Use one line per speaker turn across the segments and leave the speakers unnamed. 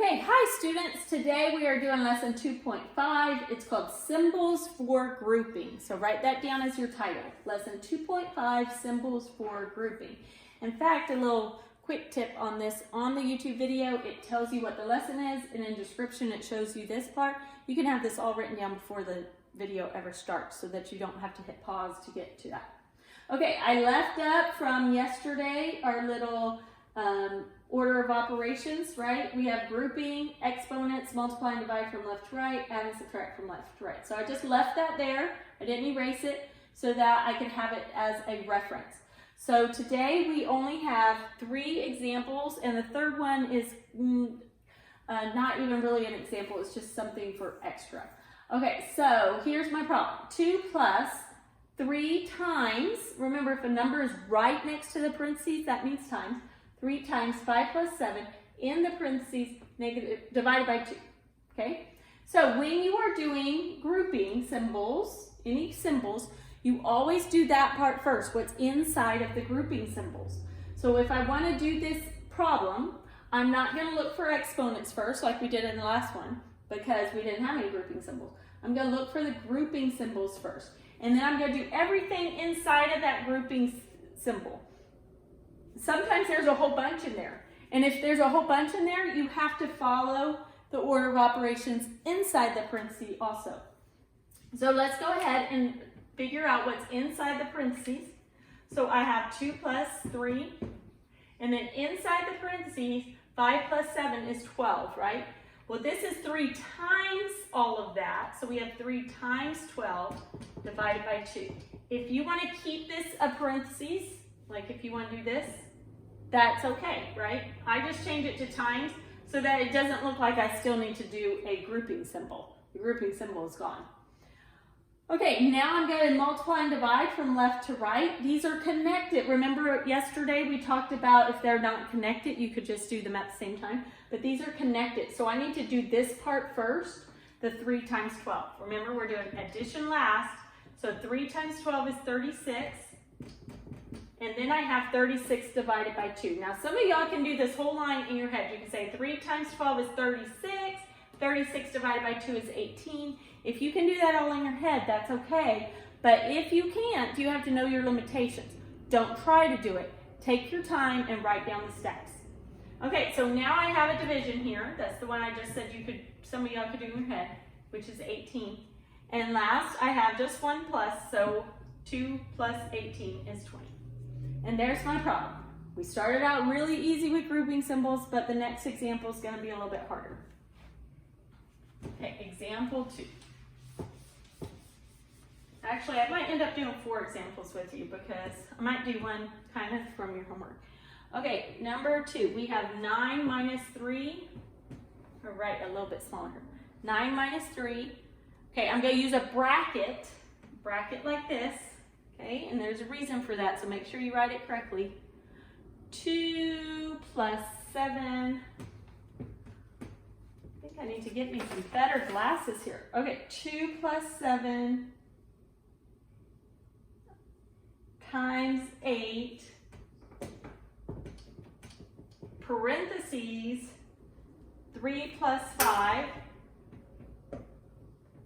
Okay, hi students. Today we are doing lesson 2.5. It's called Symbols for Grouping. So write that down as your title. Lesson 2.5, Symbols for Grouping. In fact, a little quick tip on this, on the YouTube video, it tells you what the lesson is, and in description it shows you this part. You can have this all written down before the video ever starts so that you don't have to hit pause to get to that. Okay, I left up from yesterday our little order of operations, right? We have grouping, exponents, multiply and divide from left to right, add and subtract from left to right. So I just left that there. I didn't erase it so that I could have it as a reference. So today we only have 3 examples, and the third one is not even really an example. It's just something for extra. Okay, so here's my problem. 2 plus 3 times, remember if a number is right next to the parentheses, that means times. 3 times 5 plus 7 in the parentheses negative divided by 2. Okay, so when you are doing grouping symbols, any symbols, you always do that part first, what's inside of the grouping symbols. So if I want to do this problem, I'm not going to look for exponents first like we did in the last one because we didn't have any grouping symbols. I'm going to look for the grouping symbols first, and then I'm going to do everything inside of that grouping symbol. Sometimes there's a whole bunch in there. And if there's a whole bunch in there, you have to follow the order of operations inside the parentheses also. So let's go ahead and figure out what's inside the parentheses. So I have 2 plus 3. And then inside the parentheses, 5 plus 7 is 12, right? Well, this is 3 times all of that. So we have 3 times 12 divided by 2. If you want to keep this a parentheses, like if you want to do this, that's okay, right? I just change it to times so that it doesn't look like I still need to do a grouping symbol. The grouping symbol is gone. Okay, now I'm going to multiply and divide from left to right. These are connected. Remember yesterday we talked about if they're not connected, you could just do them at the same time. But these are connected. So I need to do this part first, the 3 times 12. Remember, we're doing addition last. So 3 times 12 is 36. And then I have 36 divided by 2. Now, some of y'all can do this whole line in your head. You can say 3 times 12 is 36. 36 divided by 2 is 18. If you can do that all in your head, that's okay. But if you can't, you have to know your limitations. Don't try to do it. Take your time and write down the steps. Okay, so now I have a division here. That's the one I just said you could, some of y'all could do in your head, which is 18. And last, I have just one plus, so 2 plus 18 is 20. And there's my problem. We started out really easy with grouping symbols, but the next example is going to be a little bit harder. Okay, example 2. Actually, I might end up doing 4 examples with you because I might do one kind of from your homework. Okay, number 2, we have 9 minus 3. Or write a little bit smaller. 9 minus 3. Okay, I'm going to use a bracket like this. Okay, and there's a reason for that, so make sure you write it correctly. 2 plus 7. I think I need to get me some better glasses here. Okay, 2 plus 7 times 8, parentheses, 3 plus 5.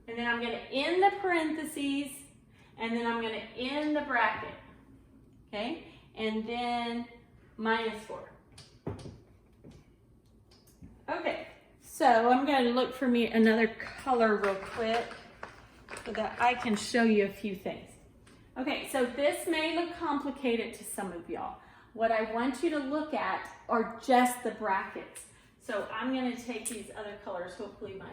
And then I'm going to end the parentheses, and then I'm going to end the bracket, okay? And then minus 4. Okay, so I'm going to look for me another color real quick so that I can show you a few things. Okay, so this may look complicated to some of y'all. What I want you to look at are just the brackets. So I'm going to take these other colors, hopefully my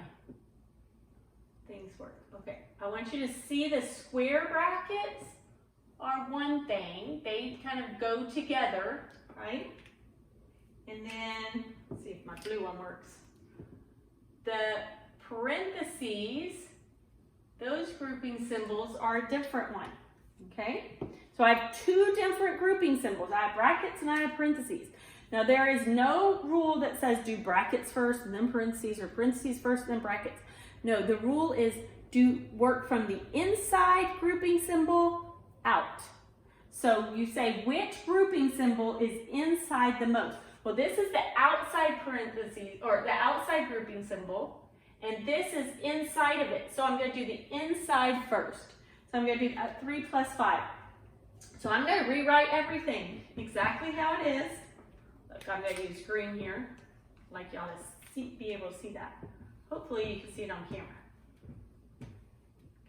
things work. Okay, I want you to see the square brackets are one thing. They kind of go together, right? And then, let's see if my blue one works. The parentheses, those grouping symbols are a different one, okay? So I have 2 different grouping symbols. I have brackets and I have parentheses. Now there is no rule that says do brackets first and then parentheses, or parentheses first and then brackets. No, the rule is do work from the inside grouping symbol out. So you say which grouping symbol is inside the most. Well, this is the outside parentheses. parentheses, or the outside grouping symbol, and this is inside of it. So I'm going to do the inside first. So I'm going to do 3 plus 5. So I'm going to rewrite everything exactly how it is. Look, I'm going to use green here, like y'all to be able to see that. Hopefully you can see it on camera.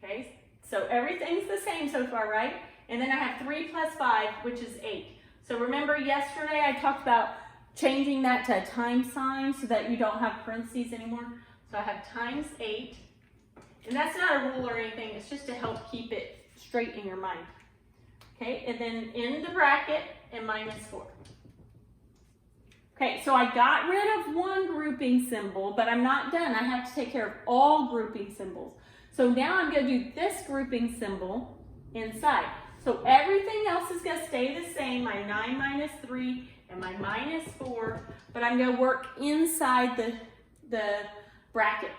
Okay, so everything's the same so far, right? And then I have 3 plus 5, which is 8. So remember yesterday I talked about changing that to a times sign so that you don't have parentheses anymore. So I have times 8. And that's not a rule or anything, it's just to help keep it straight in your mind. Okay, and then in the bracket and minus 4. Okay, so I got rid of one grouping symbol, but I'm not done. I have to take care of all grouping symbols. So now I'm going to do this grouping symbol inside. So everything else is going to stay the same, my 9 minus 3 and my minus 4, but I'm going to work inside the bracket.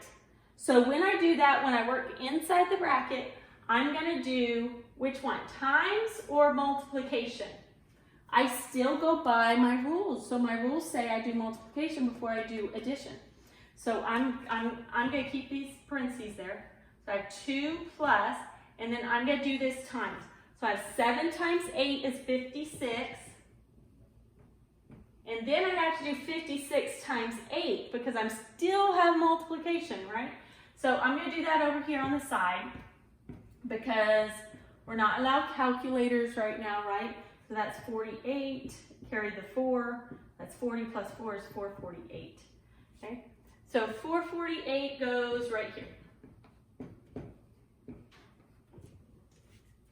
So when I do that, when I work inside the bracket, I'm going to do which one? Times or multiplication? I still go by my rules. So my rules say I do multiplication before I do addition. So I'm going to keep these parentheses there. So I have 2 plus, and then I'm going to do this times. So I have 7 times 8 is 56. And then I have to do 56 times 8 because I still have multiplication, right? So I'm going to do that over here on the side because we're not allowed calculators right now, right? So that's 48, carry the 4, that's 40 plus 4 is 448, okay? So 448 goes right here.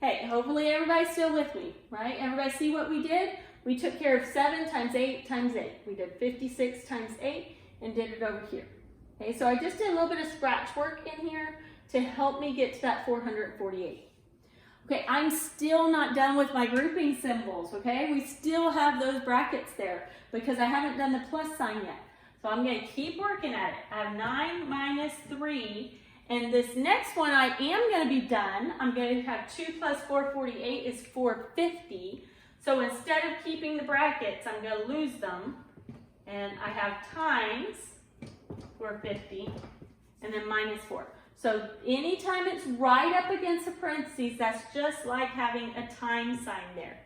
Hey, hopefully everybody's still with me, right? Everybody see what we did? We took care of 7 times 8 times 8. We did 56 times 8 and did it over here. Okay, so I just did a little bit of scratch work in here to help me get to that 448. Okay, I'm still not done with my grouping symbols, okay? We still have those brackets there because I haven't done the plus sign yet. So I'm going to keep working at it. I have 9 minus 3, and this next one I am going to be done. I'm going to have 2 plus 448 is 450. So instead of keeping the brackets, I'm going to lose them, and I have times 450, and then minus 4. So anytime it's right up against a parentheses, that's just like having a times sign there.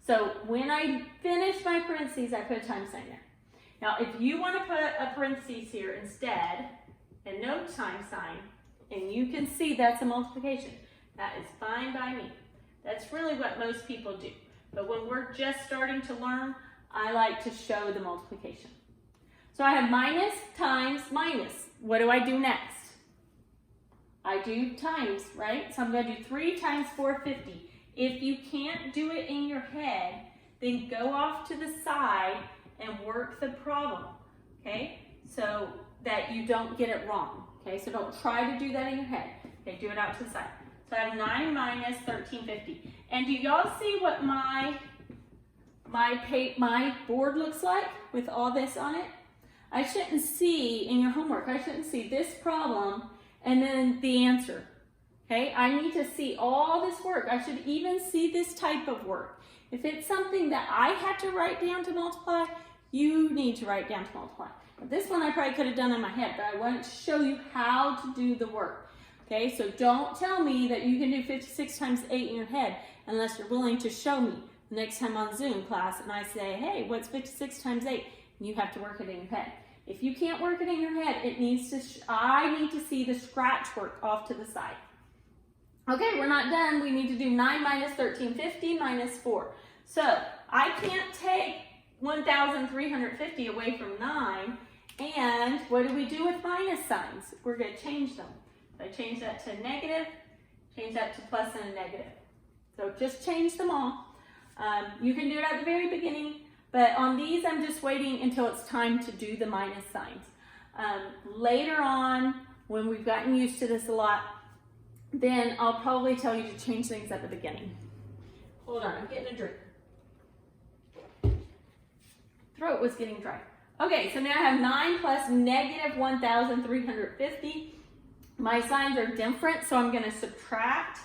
So when I finish my parentheses, I put a times sign there. Now, if you want to put a parentheses here instead, and no times sign, and you can see that's a multiplication, that is fine by me. That's really what most people do. But when we're just starting to learn, I like to show the multiplication. So I have minus, times, minus. What do I do next? I do times, right? So I'm going to do 3 times 450. If you can't do it in your head, then go off to the side and work the problem, okay? So that you don't get it wrong, okay? So don't try to do that in your head. Okay, do it out to the side. So I have 9 minus 1350. And do y'all see what my board looks like with all this on it? I shouldn't see in your homework, I shouldn't see this problem and then the answer, okay? I need to see all this work. I should even see this type of work. If it's something that I had to write down to multiply, you need to write down to multiply. This one I probably could have done in my head, but I wanted to show you how to do the work, okay? So don't tell me that you can do 56 times 8 in your head unless you're willing to show me the next time on Zoom class and I say, hey, what's 56 times 8? And you have to work it in your head. If you can't work it in your head, it needs to. I need to see the scratch work off to the side. Okay, we're not done. We need to do 9 minus 1350 minus 4. So I can't take 1,350 away from 9. And what do we do with minus signs? We're going to change them. So I change that to negative, change that to plus and a negative. So just change them all. You can do it at the very beginning. But on these, I'm just waiting until it's time to do the minus signs. Later on, when we've gotten used to this a lot, then I'll probably tell you to change things at the beginning. Hold on, I'm getting a drink. Throat was getting dry. Okay, so now I have 9 plus negative 1,350. My signs are different, so I'm going to subtract.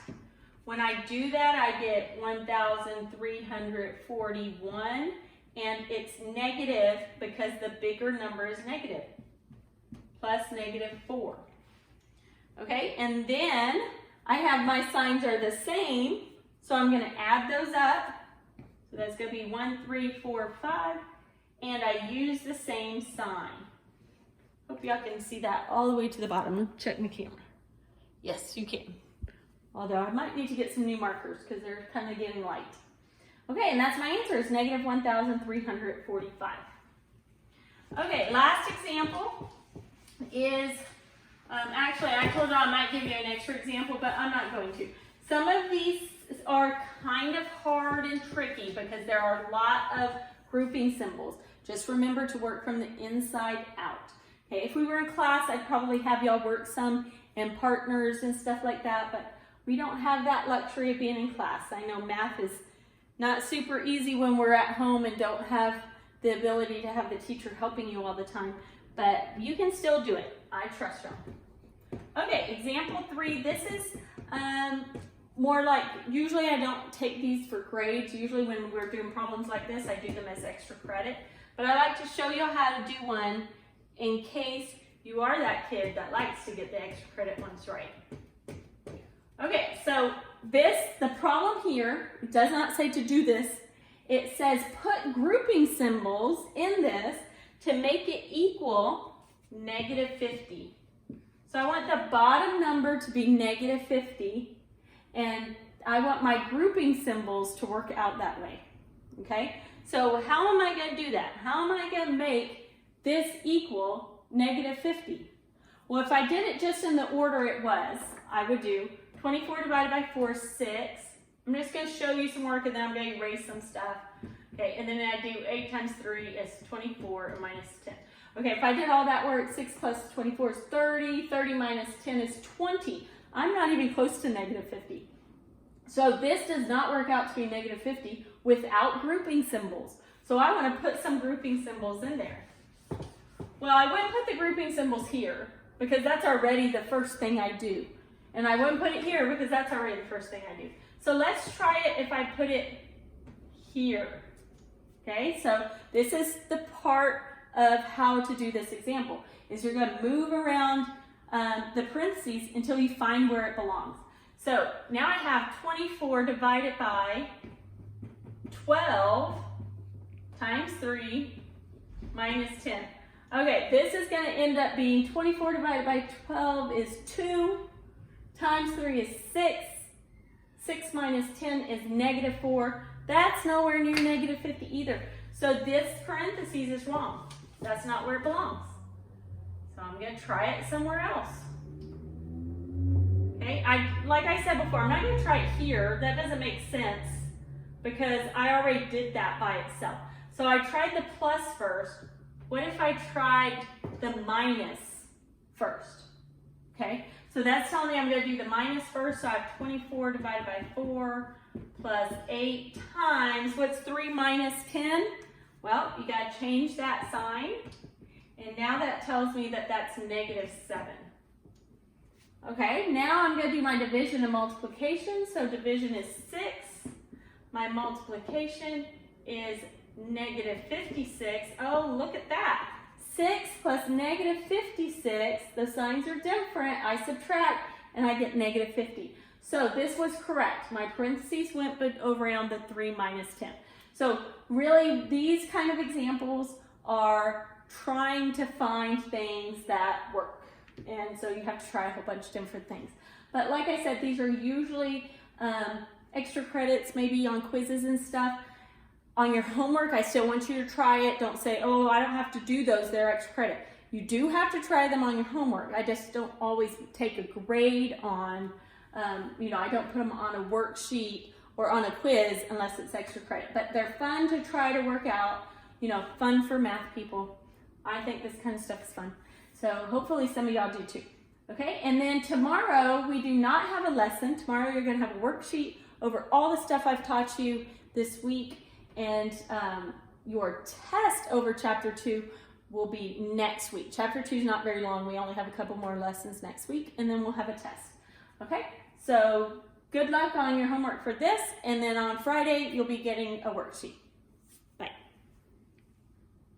When I do that, I get 1,341. and it's negative because the bigger number is negative, plus -4. Okay, and then I have my signs are the same, so I'm going to add those up. So that's going to be 1, 3, 4, 5, and I use the same sign. Hope y'all can see that all the way to the bottom. Let me check my camera. Yes, you can. Although I might need to get some new markers because they're kind of getting light. Okay, and that's my answer, is -1,345. Okay, last example is, actually I told you I might give you an extra example, but I'm not going to. Some of these are kind of hard and tricky because there are a lot of grouping symbols. Just remember to work from the inside out. Okay, if we were in class, I'd probably have y'all work some in partners and stuff like that, but we don't have that luxury of being in class. I know math is not super easy when we're at home and don't have the ability to have the teacher helping you all the time, but you can still do it. I trust y'all. Okay, example 3. This is more like, usually I don't take these for grades. Usually when we're doing problems like this, I do them as extra credit. But I like to show you how to do one in case you are that kid that likes to get the extra credit ones right. Okay, so the problem here, it does not say to do this. It says put grouping symbols in this to make it equal -50. So I want the bottom number to be -50, and I want my grouping symbols to work out that way. Okay, so how am I going to do that? How am I going to make this equal -50? Well, if I did it just in the order it was, I would do 24 divided by 4 is 6. I'm just going to show you some work and then I'm going to erase some stuff. Okay, and then I do 8 times 3 is 24 and minus 10. Okay, if I did all that work, 6 plus 24 is 30. 30 minus 10 is 20. I'm not even close to -50. So this does not work out to be -50 without grouping symbols. So I want to put some grouping symbols in there. Well, I wouldn't put the grouping symbols here because that's already the first thing I do. And I wouldn't put it here because that's already the first thing I do. So let's try it if I put it here. Okay, so this is the part of how to do this example, is you're going to move around the parentheses until you find where it belongs. So now I have 24 divided by 12 times 3 minus 10. Okay, this is going to end up being 24 divided by 12 is 2, times 3 is 6, 6 minus 10 is -4. That's nowhere near -50 either. So this parentheses is wrong. That's not where it belongs. So I'm going to try it somewhere else. Okay, like I said before, I'm not going to try it here. That doesn't make sense because I already did that by itself. So I tried the plus first. What if I tried the minus first? Okay, so that's telling me I'm going to do the minus first. So I have 24 divided by 4 plus 8 times, what's 3 minus 10? Well, you got to change that sign. And now that tells me that that's -7. Okay, now I'm going to do my division and multiplication. So division is 6. My multiplication is -56. Oh, look at that. 6 plus -56, the signs are different. I subtract and I get -50. So this was correct. My parentheses went around the 3 minus 10. So really these kind of examples are trying to find things that work. And so you have to try a whole bunch of different things. But like I said, these are usually extra credits, maybe on quizzes and stuff. On your homework, I still want you to try it. Don't say, oh, I don't have to do those, they're extra credit. You do have to try them on your homework. I just don't always take a grade on, I don't put them on a worksheet or on a quiz unless it's extra credit. But they're fun to try to work out, fun for math people. I think this kind of stuff is fun. So hopefully some of y'all do too. Okay, and then tomorrow we do not have a lesson. Tomorrow you're going to have a worksheet over all the stuff I've taught you this week. And your test over chapter 2 will be next week. Chapter 2 is not very long. We only have a couple more lessons next week, and then we'll have a test. Okay, so good luck on your homework for this, and then on Friday you'll be getting a worksheet.